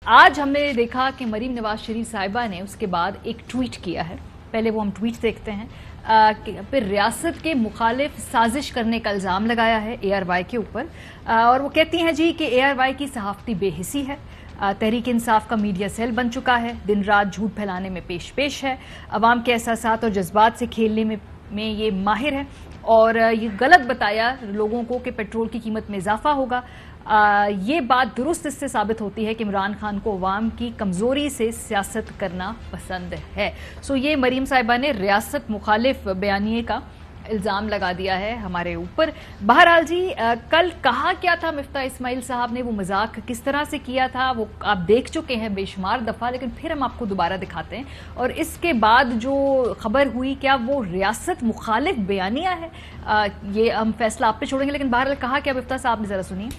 آج ہم نے دیکھا کہ مریم نواز شریف صاحبہ نے اس کے بعد ایک ٹویٹ کیا ہے. پہلے وہ ہم ٹویٹ دیکھتے ہیں. پھر ریاست کے مخالف سازش کرنے کا الزام لگایا ہے اے آر وائی کے اوپر, اور وہ کہتی ہیں جی کہ اے آر وائی کی صحافتی بے حسی ہے, تحریک انصاف کا میڈیا سیل بن چکا ہے, دن رات جھوٹ پھیلانے میں پیش ہے, عوام کے احساسات اور جذبات سے کھیلنے میں یہ ماہر ہے, اور یہ غلط بتایا لوگوں کو کہ پیٹرول کی قیمت میں اضافہ ہوگا. یہ بات درست اس سے ثابت ہوتی ہے کہ عمران خان کو عوام کی کمزوری سے سیاست کرنا پسند ہے. یہ مریم صاحبہ نے ریاست مخالف بیانیے کا الزام لگا دیا ہے ہمارے اوپر. بہرحال جی, کل کہا کیا تھا مفتاح اسماعیل صاحب نے, وہ مذاق کس طرح سے کیا تھا وہ آپ دیکھ چکے ہیں بے شمار دفعہ, لیکن پھر ہم آپ کو دوبارہ دکھاتے ہیں. اور اس کے بعد جو خبر ہوئی, کیا وہ ریاست مخالف بیانیہ ہے, یہ ہم فیصلہ آپ پہ چھوڑیں گے. لیکن بہرحال کہا کیا مفتاح صاحب نے, ذرا سنیے.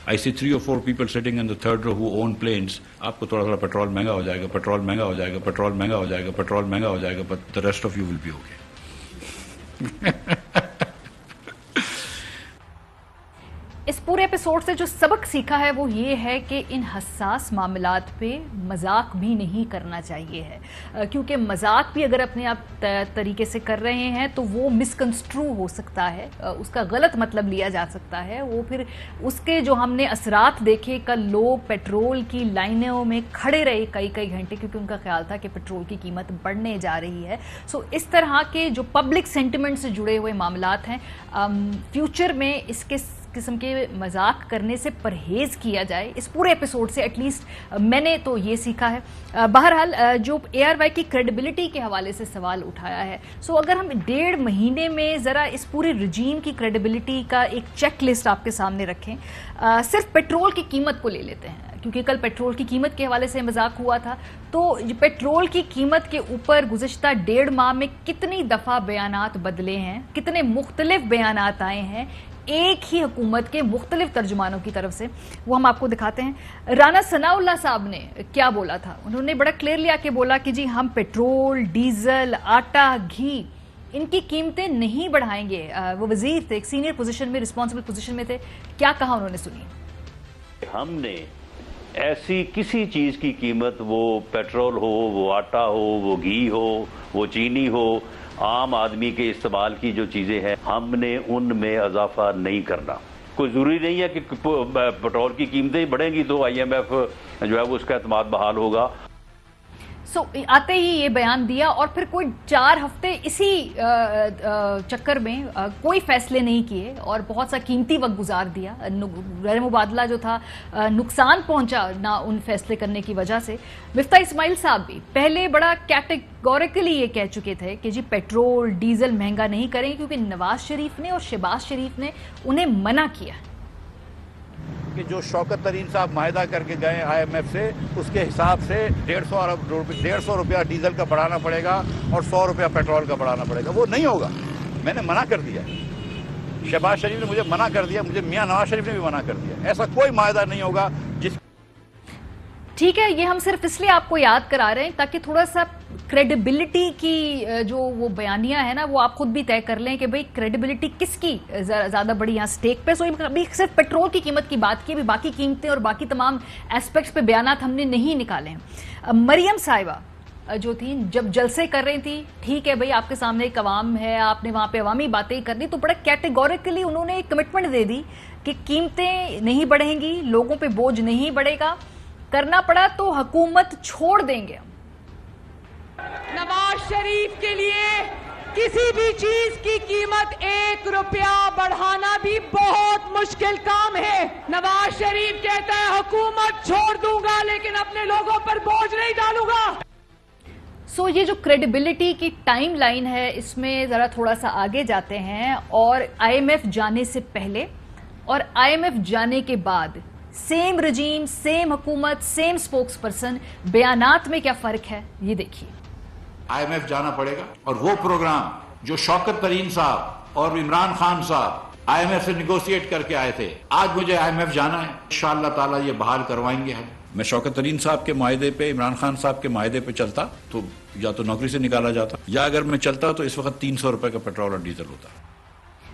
I see 3 or 4 people sitting in the third row who own planes. آپ کو تھوڑا پیٹرول مہنگا ہو جائے گا, پیٹرول مہنگا ہو جائے گا, پیٹرول مہنگا ہو جائے گا, پیٹرول مہنگا ہو جائے گا, but the rest of you will be okay. اس پورے ایپیسوڈ سے جو سبق سیکھا ہے وہ یہ ہے کہ ان حساس معاملات پہ مذاق بھی نہیں کرنا چاہیے ہے, کیونکہ مذاق بھی اگر اپنے آپ طریقے سے کر رہے ہیں تو وہ مسکنسٹرو ہو سکتا ہے, اس کا غلط مطلب لیا جا سکتا ہے. وہ پھر اس کے جو ہم نے اثرات دیکھے, کل لوگ پیٹرول کی لائنوں میں کھڑے رہے کئی گھنٹے, کیونکہ ان کا خیال تھا کہ پیٹرول کی قیمت بڑھنے جا رہی ہے. اس طرح کے جو پبلک سینٹیمنٹ سے جڑے ہوئے معاملات ہیں, فیوچر میں اس کے قسم کے مذاق کرنے سے پرہیز کیا جائے. اس پورے ایپیسوڈ سے ایٹ لیسٹ میں نے تو یہ سیکھا ہے. بہرحال جو اے آر وائی کی کریڈیبلٹی کے حوالے سے سوال اٹھایا ہے, اگر ہم 1.5 مہینے میں ذرا اس پورے رجیم کی کریڈیبلٹی کا ایک چیک لسٹ آپ کے سامنے رکھیں, صرف پیٹرول کی قیمت کو لے لیتے ہیں, کیونکہ کل پیٹرول کی قیمت کے حوالے سے مذاق ہوا تھا. تو پیٹرول کی قیمت کے اوپر گزشتہ 1.5 ماہ میں کتنی دفعہ بیانات بدلے ہیں, کتنے مختلف بیانات آئے ہیں ایک ہی حکومت کے مختلف ترجمانوں کی طرف سے, وہ ہم آپ کو دکھاتے ہیں. رانا ثناء اللہ صاحب نے کیا بولا تھا, انہوں نے بڑا کلیئرلی آ کے بولا کہ جی ہم پیٹرول, ڈیزل, آٹا, گھی ان کی قیمتیں نہیں بڑھائیں گے. وہ وزیر تھے, ایک سینئر پوزیشن میں, رسپانسبل پوزیشن میں تھے. کیا کہا انہوں نے, سنیے. ہم نے ایسی کسی چیز کی قیمت, وہ پیٹرول ہو, وہ آٹا ہو, وہ گھی ہو, وہ چینی ہو, عام آدمی کے استعمال کی جو چیزیں ہیں, ہم نے ان میں اضافہ نہیں کرنا. کوئی ضروری نہیں ہے کہ پیٹرول کی قیمتیں بڑھیں گی تو آئی ایم ایف جو ہے وہ اس کا اعتماد بحال ہوگا. آتے ہی یہ بیان دیا, اور پھر کوئی 4 ہفتے اسی چکر میں کوئی فیصلے نہیں کیے, اور بہت سا قیمتی وقت گزار دیا. غیر مبادلہ جو تھا نقصان پہنچا نہ ان فیصلے کرنے کی وجہ سے. مفتاح اسماعیل صاحب بھی پہلے بڑا کیٹیگوریکلی یہ کہہ چکے تھے کہ جی پیٹرول ڈیزل مہنگا نہیں کریں, کیونکہ نواز شریف نے اور شہباز شریف نے انہیں منع کیا کہ جو شوکت ترین صاحب معاہدہ کر کے گئے آئی ایم ایف سے, اس کے حساب سے 150 روپیہ ڈیزل کا بڑھانا پڑے گا اور 100 روپیہ پیٹرول کا بڑھانا پڑے گا. وہ نہیں ہوگا, میں نے منع کر دیا. شہباز شریف نے مجھے منع کر دیا, مجھے میاں نواز شریف نے بھی منع کر دیا. ایسا کوئی معاہدہ نہیں ہوگا جس. ٹھیک ہے, یہ ہم صرف اس لیے آپ کو یاد کرا رہے ہیں تاکہ تھوڑا سا کریڈیبلٹی کی جو وہ بیانیہ ہے نا, وہ آپ خود بھی طے کر لیں کہ بھئی کریڈیبلٹی کس کی زیادہ بڑی یہاں سٹیک پہ. ابھی صرف پیٹرول کی قیمت کی بات کی, ابھی باقی قیمتیں اور باقی تمام ایسپیکٹس پہ بیانات ہم نے نہیں نکالے ہیں. مریم صاحبہ جو تھیں جب جلسے کر رہی تھی, ٹھیک ہے بھئی آپ کے سامنے ایک عوام ہے, آپ نے وہاں پہ عوامی باتیں کرنی, تو بڑا کیٹیگوریکلی انہوں نے ایک کمٹمنٹ دے دی کہ قیمتیں نہیں بڑھیں گی, لوگوں پہ بوجھ نہیں بڑھے گا, کرنا پڑا تو حکومت چھوڑ دیں گے. نواز شریف کے لیے کسی بھی چیز کی قیمت 1 روپیہ بڑھانا بھی بہت مشکل کام ہے. نواز شریف کہتا ہے حکومت چھوڑ دوں گا لیکن اپنے لوگوں پر بوجھ نہیں ڈالوں گا. یہ جو کریڈیبلٹی کی ٹائم لائن ہے, اس میں ذرا تھوڑا سا آگے جاتے ہیں, اور آئی ایم ایف جانے سے پہلے اور آئی ایم ایف جانے کے بعد سیم رجیم, سیم حکومت, سیم سپوکس پرسن, بیانات میں کیا فرق ہے یہ دیکھیے. آئی ایم ایف جانا پڑے گا, اور وہ پروگرام جو شوکت ترین صاحب اور عمران خان صاحب آئی ایم ایف سے نیگوشیٹ کر کے آئے تھے, آج مجھے آئی ایم ایف جانا ہے, انشاءاللہ تعالیٰ یہ بحال کروائیں گے ہم. میں شوکت ترین صاحب کے معاہدے پہ, عمران خان صاحب کے معاہدے پہ چلتا تو یا تو نوکری سے نکالا جاتا, یا اگر میں چلتا تو اس وقت 300 روپے کا پیٹرول اور ڈیزل ہوتا.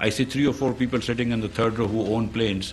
I see 3 or 4 people sitting in the third row who own planes.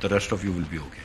the rest of you will be okay.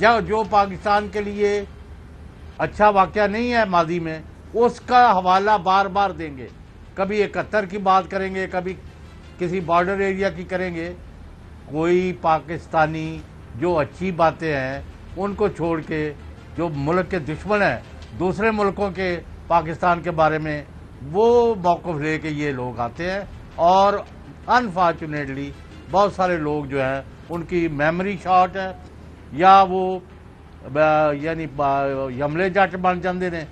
جو پاکستان کے لیے اچھا واقعہ نہیں ہے ماضی میں، اس کا حوالہ بار بار دیں گے. کبھی 71 کی بات کریں گے، کبھی کسی بارڈر ایریا کی کریں گے. کوئی پاکستانی جو اچھی باتیں ہیں ان کو چھوڑ کے جو ملک کے دشمن ہیں دوسرے ملکوں کے پاکستان کے بارے میں وہ موقف لے کے یہ لوگ آتے ہیں. اور انفارچونیٹلی بہت سارے لوگ جو ہیں ان کی میموری شارٹ ہے، یا وہ یعنی یملے جٹ بن جاندے نے.